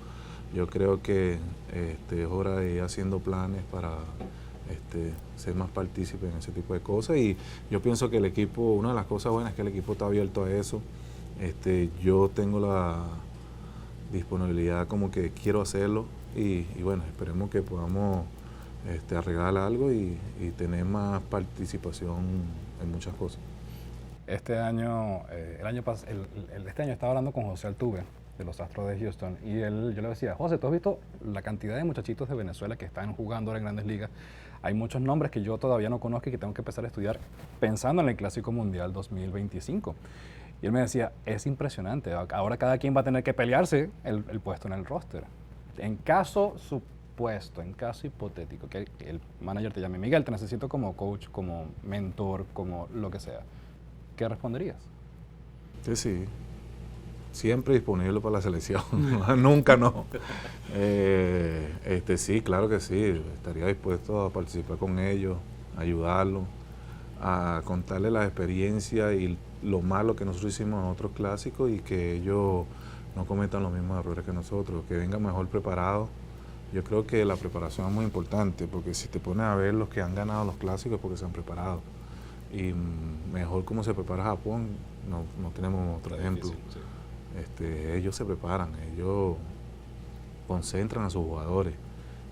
B: yo creo que es hora de ir haciendo planes para ser más partícipe en ese tipo de cosas y yo pienso que el equipo, una de las cosas buenas es que el equipo está abierto a eso, yo tengo la disponibilidad como que quiero hacerlo y bueno, esperemos que podamos arreglar algo y tener más participación en muchas cosas.
A: Este año estaba hablando con José Altuve de los Astros de Houston y yo le decía, José, ¿tú has visto la cantidad de muchachitos de Venezuela que están jugando ahora en Grandes Ligas? Hay muchos nombres que yo todavía no conozco y que tengo que empezar a estudiar pensando en el Clásico Mundial 2025. Y él me decía, es impresionante, ahora cada quien va a tener que pelearse el puesto en el roster. En caso hipotético, que el manager te llame, Miguel, te necesito como coach, como mentor, como lo que sea, ¿qué responderías?
B: Sí, siempre disponible para la selección, nunca no. Sí, claro que sí, estaría dispuesto a participar con ellos, ayudarlos, a contarles la experiencia y lo malo que nosotros hicimos en otros clásicos y que ellos no cometan los mismos errores que nosotros, que vengan mejor preparados. Yo creo que la preparación es muy importante porque si te pones a ver los que han ganado los clásicos es porque se han preparado. Y mejor como se prepara Japón, no tenemos otro ejemplo. Difícil, sí. Ellos se preparan, ellos concentran a sus jugadores.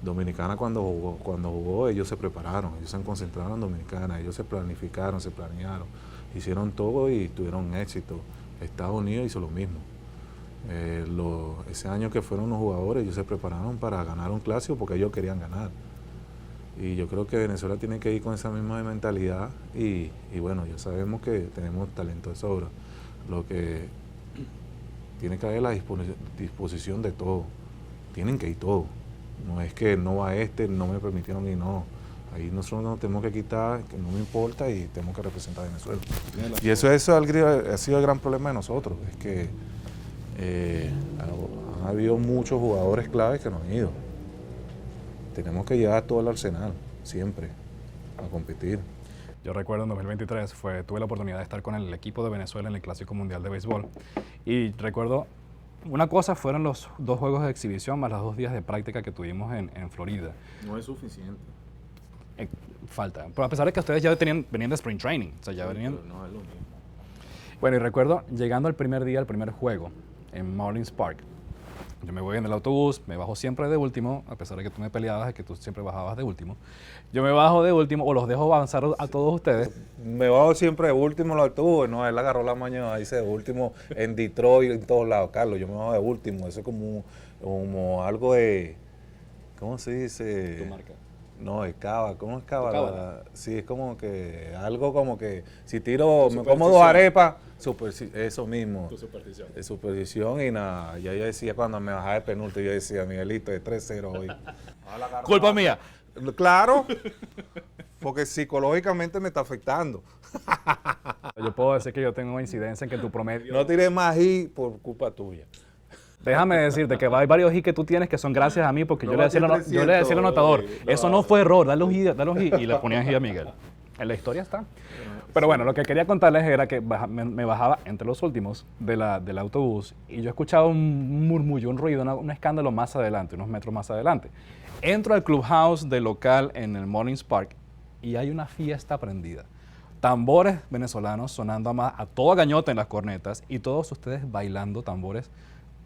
B: Dominicana cuando jugó, ellos se prepararon, ellos se concentraron en Dominicana, ellos se planificaron, se planearon, hicieron todo y tuvieron éxito. Estados Unidos hizo lo mismo. Ese año que fueron los jugadores, ellos se prepararon para ganar un clásico porque ellos querían ganar. Y yo creo que Venezuela tiene que ir con esa misma mentalidad y bueno, ya sabemos que tenemos talento de sobra. Lo que tiene que haber la disposición de todo. Tienen que ir todos. No es que no va no me permitieron y no. Ahí nosotros nos tenemos que quitar, que no me importa y tenemos que representar a Venezuela. Y eso ha sido el gran problema de nosotros, es que han habido muchos jugadores claves que no han ido. Tenemos que llevar todo el arsenal, siempre, a competir.
A: Yo recuerdo en 2023, tuve la oportunidad de estar con el equipo de Venezuela en el Clásico Mundial de Béisbol. Y recuerdo, una cosa fueron los 2 juegos de exhibición más los 2 días de práctica que tuvimos en Florida.
B: No es suficiente.
A: Falta. Pero a pesar de que ustedes ya venían de Spring Training. O sea, ya venían.
B: Pero no es lo mismo.
A: Bueno, y recuerdo, llegando al primer día, al primer juego, en Marlins Park, yo me voy en el autobús, me bajo siempre de último, a pesar de que tú me peleabas, de que tú siempre bajabas de último. Yo me bajo de último, o los dejo avanzar a todos ustedes.
B: Me bajo siempre de último en el autobús, no, él agarró la mañana, dice de último en Detroit, en todos lados. Carlos, yo me bajo de último, eso es como algo de, ¿cómo se dice?
A: Tu marca.
B: No, es cava, ¿cómo es cava? Sí, es como que, algo como que, si tiro, me como 2 arepas, eso mismo.
A: Tu superstición.
B: De superstición y nada, ya yo decía cuando me bajaba de penúltimo, yo decía, Miguelito, es 3-0 hoy.
A: Culpa mía.
B: Claro, porque psicológicamente me está afectando.
A: Yo puedo decir que yo tengo incidencia en que tu promedio...
B: No tiré más y por culpa tuya.
A: Déjame decirte que hay varios hits que tú tienes que son gracias a mí porque yo le decía al anotador, eso no fue error, dale un hit y le ponía hit a Miguel. En la historia está. Pero bueno, lo que quería contarles era que me bajaba entre los últimos del autobús y yo escuchaba un murmullo, un ruido, un escándalo más adelante, unos metros más adelante. Entro al clubhouse del local en el Mornings Park y hay una fiesta prendida. Tambores venezolanos sonando a toda gañota en las cornetas y todos ustedes bailando tambores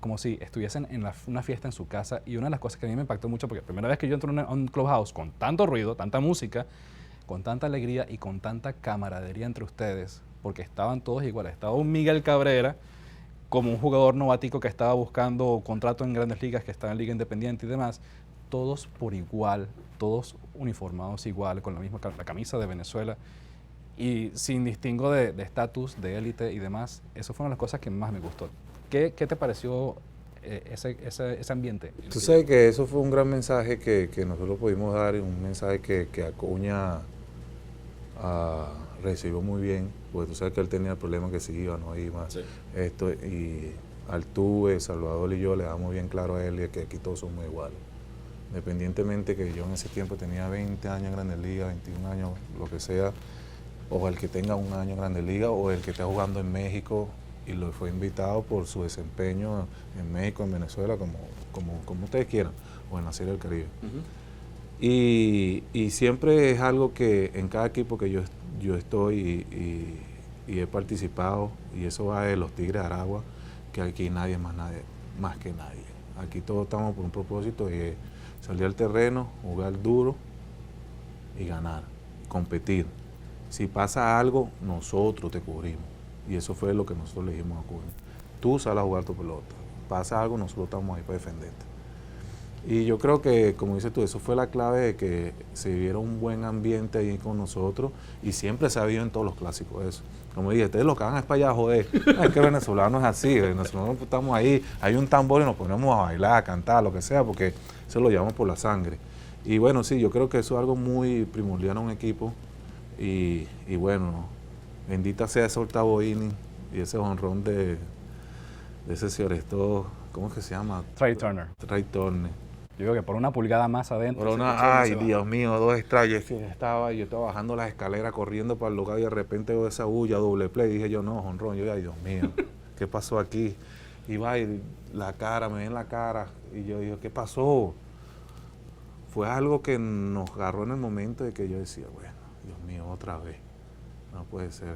A: como si estuviesen en una fiesta en su casa. Y una de las cosas que a mí me impactó mucho, porque la primera vez que yo entro a un clubhouse con tanto ruido, tanta música, con tanta alegría y con tanta camaradería entre ustedes, porque estaban todos iguales. Estaba un Miguel Cabrera como un jugador novatico que estaba buscando contrato en grandes ligas, que estaba en liga independiente y demás, todos por igual, todos uniformados igual, con la camisa de Venezuela y sin distingo de estatus, de élite y demás. Eso fue una de las cosas que más me gustó. ¿Qué te pareció ese ambiente?
B: Tú sabes que eso fue un gran mensaje que nosotros pudimos dar, un mensaje que Acuña recibió muy bien, porque tú sabes que él tenía el problema que si iba, no iba. Sí. Y Altuve, Salvador y yo le damos bien claro a él y que aquí todos somos iguales. Independientemente que yo en ese tiempo tenía 20 años en Grandes Ligas, 21 años, lo que sea, o el que tenga un año en Grandes Ligas, o el que esté jugando en México y lo fue invitado por su desempeño en México, en Venezuela, como ustedes quieran, o en la Serie del Caribe. Y siempre es algo que en cada equipo que yo estoy y he participado, y eso va de los Tigres de Aragua, que aquí nadie más que nadie. Aquí todos estamos por un propósito y es salir al terreno, jugar duro y ganar, competir. Si pasa algo, nosotros te cubrimos. Y eso fue lo que nosotros le dijimos a Cuba. Tú sales a jugar tu pelota. Pasa algo, nosotros estamos ahí para defenderte. Y yo creo que, como dices tú, eso fue la clave de que se viviera un buen ambiente ahí con nosotros. Y siempre se ha habido en todos los clásicos eso. Como dije, ustedes lo que van es para allá a joder. Es que venezolano es así. Nosotros estamos ahí, hay un tambor y nos ponemos a bailar, a cantar, lo que sea, porque eso lo llevamos por la sangre. Y bueno, sí, yo creo que eso es algo muy primordial en un equipo. Y bueno, bendita sea ese octavo inning y ese jonrón de ese señor, ¿cómo es que se llama?
A: Trea Turner.
B: Trea Turner.
A: Yo digo que por una pulgada más adentro.
B: Por ay, Dios mío, 2 strikes. Yo estaba bajando las escaleras, corriendo para el lugar y de repente veo esa bulla, doble play. Y dije yo, no, jonrón. Yo, ay, Dios mío, ¿qué pasó aquí? Y va y la cara, me ven la cara. Y yo digo, ¿qué pasó? Fue algo que nos agarró en el momento de que yo decía, bueno, Dios mío, otra vez. No puede ser.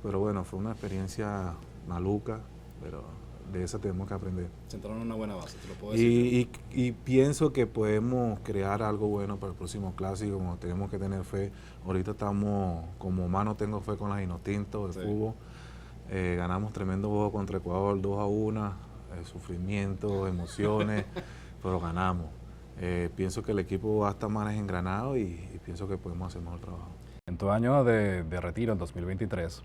B: Pero bueno, fue una experiencia maluca, pero de esa tenemos que aprender.
A: Sentaron una buena base, te lo puedo decir.
B: Y pienso que podemos crear algo bueno para el próximo clásico, como tenemos que tener fe. Ahorita estamos, como humano tengo fe con las Inotinto de fútbol. Ganamos tremendo juego contra Ecuador, 2-1, sufrimiento, emociones, pero ganamos. Pienso que el equipo va a estar más engranado y pienso que podemos hacer mejor trabajo.
A: En tu año de retiro, en 2023,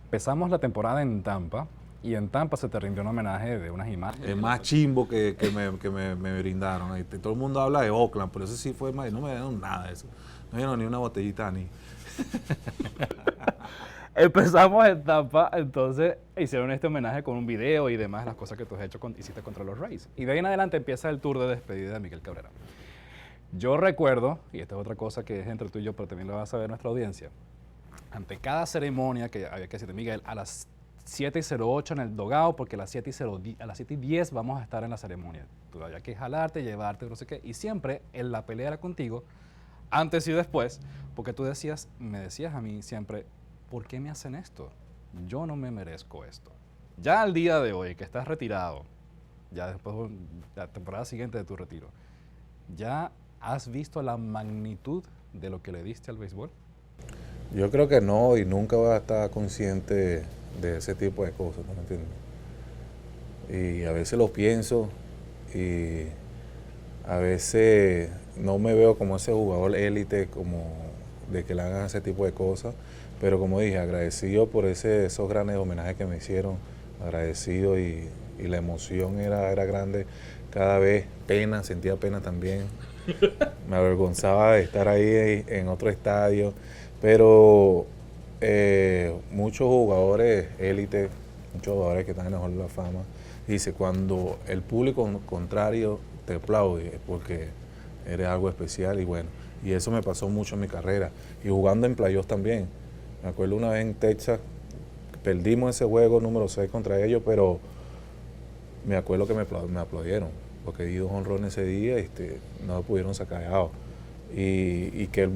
A: empezamos la temporada en Tampa y en Tampa se te rindió un homenaje de unas imágenes.
B: El más chimbo que me brindaron. Todo el mundo habla de Oakland, pero eso sí fue más, no me dieron nada de eso. No me dieron ni una botellita ni.
A: Empezamos en Tampa, entonces hicieron este homenaje con un video y demás, las cosas que tú hiciste contra los Rays. Y de ahí en adelante empieza el tour de despedida de Miguel Cabrera. Yo recuerdo, y esta es otra cosa que es entre tú y yo, pero también lo va a saber nuestra audiencia, ante cada ceremonia que había que decirte, Miguel, a las 7:08 en el dogao, porque a las 7:10 vamos a estar en la ceremonia. Tú había que jalarte, llevarte, no sé qué, y siempre en la pelea era contigo, antes y después, porque tú me decías a mí siempre, ¿por qué me hacen esto? Yo no me merezco esto. Ya al día de hoy, que estás retirado, ya después de la temporada siguiente de tu retiro, ¿ya has visto la magnitud de lo que le diste al béisbol?
B: Yo creo que no, y nunca voy a estar consciente de ese tipo de cosas, ¿no me entiendes? Y a veces lo pienso y a veces no me veo como ese jugador élite, como de que le hagan ese tipo de cosas, pero como dije, agradecido por esos grandes homenajes que me hicieron, agradecido y la emoción era grande cada vez, sentía pena también, me avergonzaba de estar ahí en otro estadio, pero muchos jugadores élite, muchos jugadores que están en el Hall de la Fama, dice, cuando el público contrario te aplaude es porque eres algo especial y bueno, Y eso me pasó mucho en mi carrera. Y jugando en playoffs también. Me acuerdo una vez en Texas, perdimos ese juego número 6 contra ellos, pero me acuerdo que me aplaudieron, porque di 2 honrones ese día, no lo pudieron sacar de out. Y que el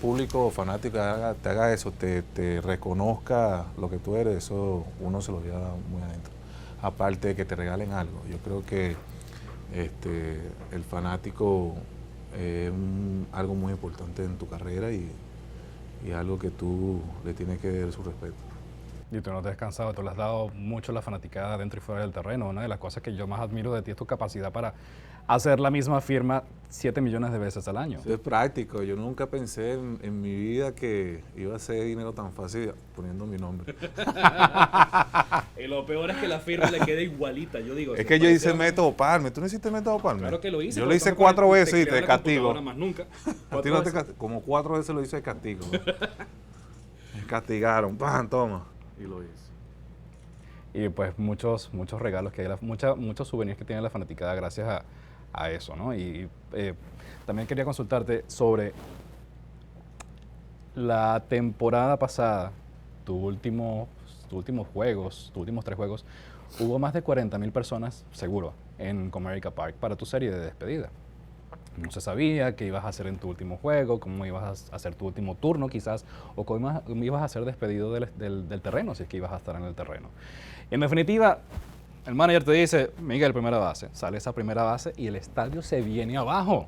B: público fanático te haga eso, te reconozca lo que tú eres, eso uno se lo lleva muy adentro. Aparte de que te regalen algo. Yo creo que el fanático es algo muy importante en tu carrera y algo que tú le tienes que dar su respeto.
A: Y tú no te has cansado, tú le has dado mucho a la fanaticada dentro y fuera del terreno. Una de las cosas que yo más admiro de ti es tu capacidad para hacer la misma firma 7 millones de veces al año.
B: Eso es práctico. Yo nunca pensé en mi vida que iba a hacer dinero tan fácil poniendo mi nombre.
C: Y lo peor es que la firma le queda igualita. Yo digo,
B: es que yo hice método Palme. ¿Tú no hiciste método Palme?
C: Claro que lo hice.
B: Yo lo hice 4 veces y te castigo.
C: Más nunca.
B: A ti no como 4 veces lo hice de castigo. Me castigaron. ¡Pam! Toma. Y lo hice.
A: Y pues muchos regalos, muchos souvenirs que tiene la fanaticada gracias a eso, ¿no? Y también quería consultarte sobre la temporada pasada, tus últimos juegos, tus últimos 3 juegos, hubo más de 40,000 personas, seguro, en Comerica Park para tu serie de despedida. No se sabía qué ibas a hacer en tu último juego, cómo ibas a hacer tu último turno quizás, o cómo ibas a ser despedido del terreno, si es que ibas a estar en el terreno. Y en definitiva, el manager te dice, Miguel, primera base. Sale esa primera base y el estadio se viene abajo,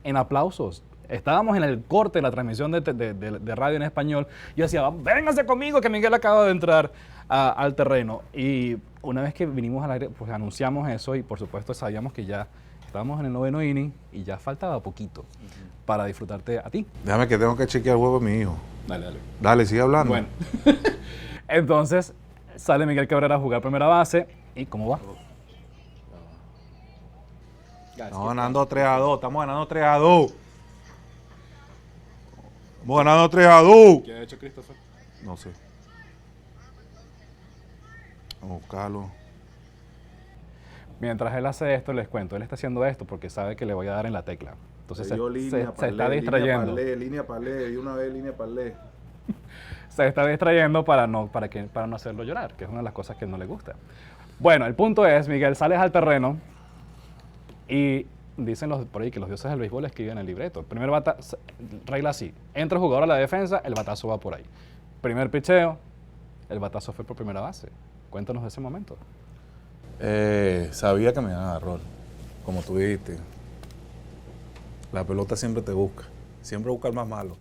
A: en aplausos. Estábamos en el corte de la transmisión de radio en español. Yo decía, vénganse conmigo que Miguel acaba de entrar al terreno. Y una vez que vinimos al aire, pues anunciamos eso y por supuesto sabíamos que ya estábamos en el 9º inning y ya faltaba poquito para disfrutarte a ti.
B: Déjame que tengo que chequear el juego de mi hijo.
A: Dale.
B: Dale, sigue hablando.
A: Bueno, entonces sale Miguel Cabrera a jugar primera base. ¿Y cómo va?
B: Estamos ganando 3-2. Estamos ganando 3-2. Estamos ganando 3-2.
A: ¿Qué ha hecho Christopher?
B: No sé. Vamos a buscarlo.
A: Mientras él hace esto, les cuento, él está haciendo esto porque sabe que le voy a dar en la tecla. Entonces se está distrayendo.
B: Línea parlé, y una vez línea parlé.
A: Se está distrayendo para no hacerlo llorar, que es una de las cosas que no le gusta. Bueno, el punto es, Miguel, sales al terreno y dicen por ahí que los dioses del béisbol escriben el libreto. Primer batazo, regla así, entra el jugador a la defensa, el batazo va por ahí. Primer picheo, el batazo fue por primera base. Cuéntanos de ese momento.
B: Sabía que me iban a dar rol, como tú dijiste. La pelota siempre te busca, siempre busca el más malo.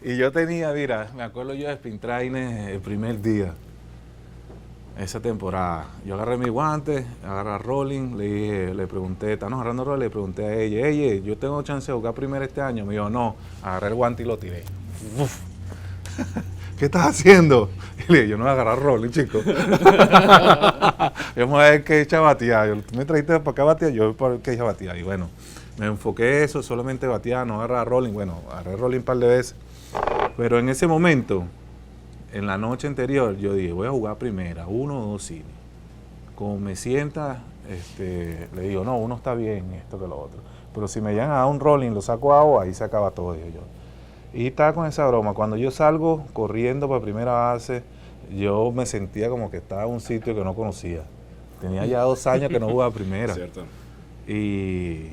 B: Y yo tenía, mira, me acuerdo yo de spin trainer el primer día, esa temporada. Yo agarré mi guante, agarré a Rolling, le pregunté, ¿estamos agarrando rol? Le pregunté a ella, yo tengo chance de jugar primero este año. Me dijo, no, agarré el guante y lo tiré. Uf. ¿Qué estás haciendo? Y le dije, yo no voy a agarrar rolling, chico. Vamos a ver qué echa batear. Tú me trajiste para acá a batear, yo para ver qué echa batear. Y bueno, me enfoqué eso, solamente batear, no agarrar rolling. Bueno, agarré rolling un par de veces. Pero en ese momento, en la noche anterior, yo dije, voy a jugar primera, 1 o 2 innings. Como me sienta, le digo, no, uno está bien, esto que lo otro. Pero si me llegan a dar un rolling, lo saco a agua, ahí se acaba todo, dije yo. Y estaba con esa broma. Cuando yo salgo corriendo para primera base, yo me sentía como que estaba en un sitio que no conocía. Tenía ya 2 años que no jugaba primera.
A: Cierto.
B: Y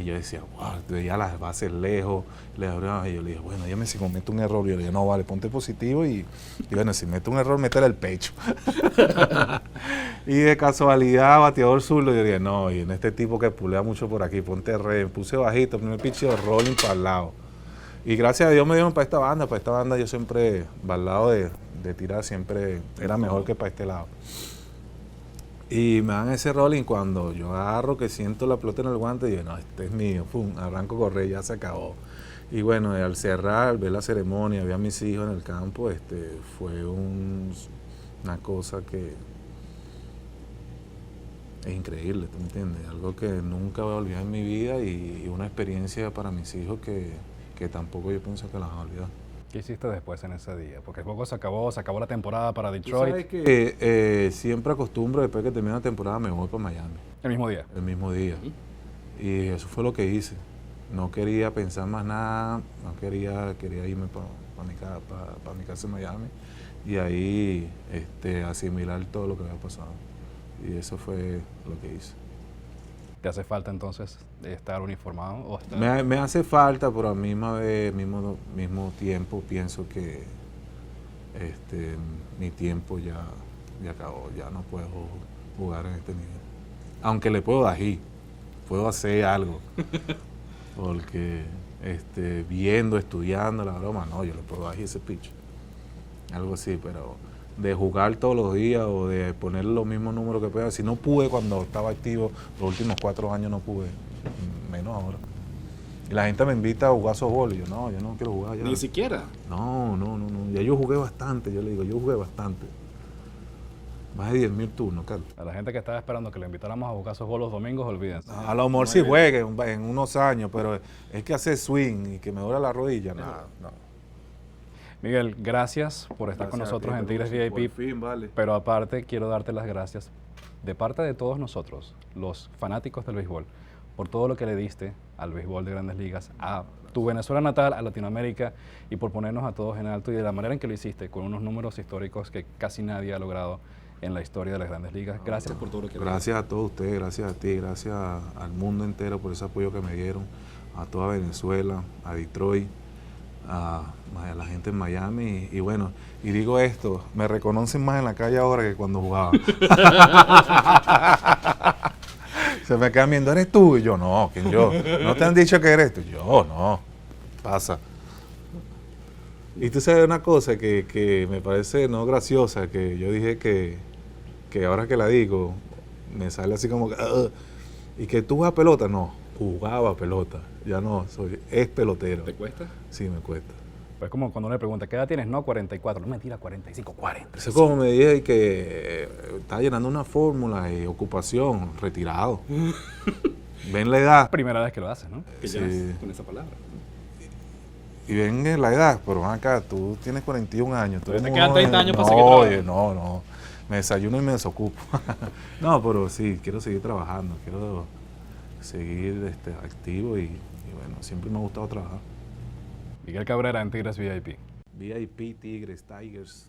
B: yo decía, wow, veía las bases lejos. Y yo le dije, bueno, dígame si cometo un error. Yo le dije, no, vale, ponte positivo y bueno, si meto un error, métele el pecho. Y de casualidad, bateador zurdo, yo dije, no, y en este tipo que pulea mucho por aquí, ponte re, puse bajito, primer picheo, rolling para el lado. Y gracias a Dios me dieron para esta banda yo siempre, para el lado de tirar, siempre era mejor que para este lado. Y me dan ese rolling cuando yo agarro, que siento la pelota en el guante, y digo, no, este es mío, pum, arranco a correr, ya se acabó. Y bueno, al cerrar, al ver la ceremonia, ver a mis hijos en el campo, fue una cosa que es increíble, ¿tú me entiendes? Algo que nunca voy a olvidar en mi vida y una experiencia para mis hijos que tampoco yo pienso que las van a olvidar.
A: ¿Qué hiciste después en ese día? Porque el juego se acabó la temporada para Detroit.
B: ¿Sabes que siempre acostumbro, después que termine la temporada, me voy para Miami?
A: El mismo día.
B: El mismo día. Y eso fue lo que hice. no quería pensar más nada, quería irme para mi casa en Miami y ahí asimilar todo lo que había pasado. Y eso fue lo que hice.
A: ¿Te hace falta entonces estar uniformado? O estar...
B: Me hace falta, pero a mismo tiempo pienso que mi tiempo ya acabó, ya no puedo jugar en este nivel. Aunque le puedo dar hit, puedo hacer algo. Porque viendo, estudiando la broma, no, yo le puedo dar hit ese pitch. Algo así, pero de jugar todos los días o de poner los mismos números que pueda. Si no pude cuando estaba activo, los últimos 4 años no pude, menos ahora. Y la gente me invita a jugar softball y yo no quiero jugar ya.
C: Ni siquiera.
B: No, ya yo jugué bastante, yo le digo, yo jugué bastante. Más de 10,000 turnos, Carlos.
A: A la gente que estaba esperando que le invitáramos a jugar softball los domingos, olvídense.
B: A lo mejor sí juegue en unos años, pero es que hacer swing y que me duele la rodilla, nada, no.
A: Miguel, gracias por estar con nosotros en Tigres VIP.
B: Por fin, vale.
A: Pero aparte, quiero darte las gracias de parte de todos nosotros, los fanáticos del béisbol, por todo lo que le diste al béisbol de Grandes Ligas, a tu Venezuela natal, a Latinoamérica, y por ponernos a todos en alto y de la manera en que lo hiciste, con unos números históricos que casi nadie ha logrado en la historia de las Grandes Ligas. Gracias por todo lo que
B: Gracias a todos ustedes, gracias a ti, gracias al mundo entero por ese apoyo que me dieron, a toda Venezuela, a Detroit, a la gente en Miami y bueno, y digo esto, me reconocen más en la calle ahora que cuando jugaba. Se me quedan viendo, ¿eres tú? Y yo, no, ¿quién yo? ¿No te han dicho que eres tú? Yo, no, pasa. Y tú sabes una cosa que me parece no graciosa, que yo dije que ahora que la digo, me sale así como que, y que tú jugas pelota, no, jugaba pelota, ya no, es pelotero.
C: ¿Te cuesta?
B: Sí, me cuesta.
A: Pues como cuando uno le pregunta, ¿qué edad tienes? No, 44. No, mentira, 45, 40.
B: Eso es como me dije que estaba llenando una fórmula de ocupación, retirado. Ven la edad.
A: Primera vez que lo haces, ¿no?
C: Que
B: Sí.
C: llenas con esa palabra.
B: Y ven la edad, pero ven acá, tú tienes 41 años. Tú eres
C: Te
B: muy
C: quedan 30
B: joven.
C: años para
B: No,
C: seguir trabajando.
B: oye, no. Me desayuno y me desocupo. No, pero sí, quiero seguir trabajando, quiero seguir activo y bueno, siempre me ha gustado trabajar.
A: Miguel Cabrera en Tigres VIP.
B: VIP, Tigres, Tigers.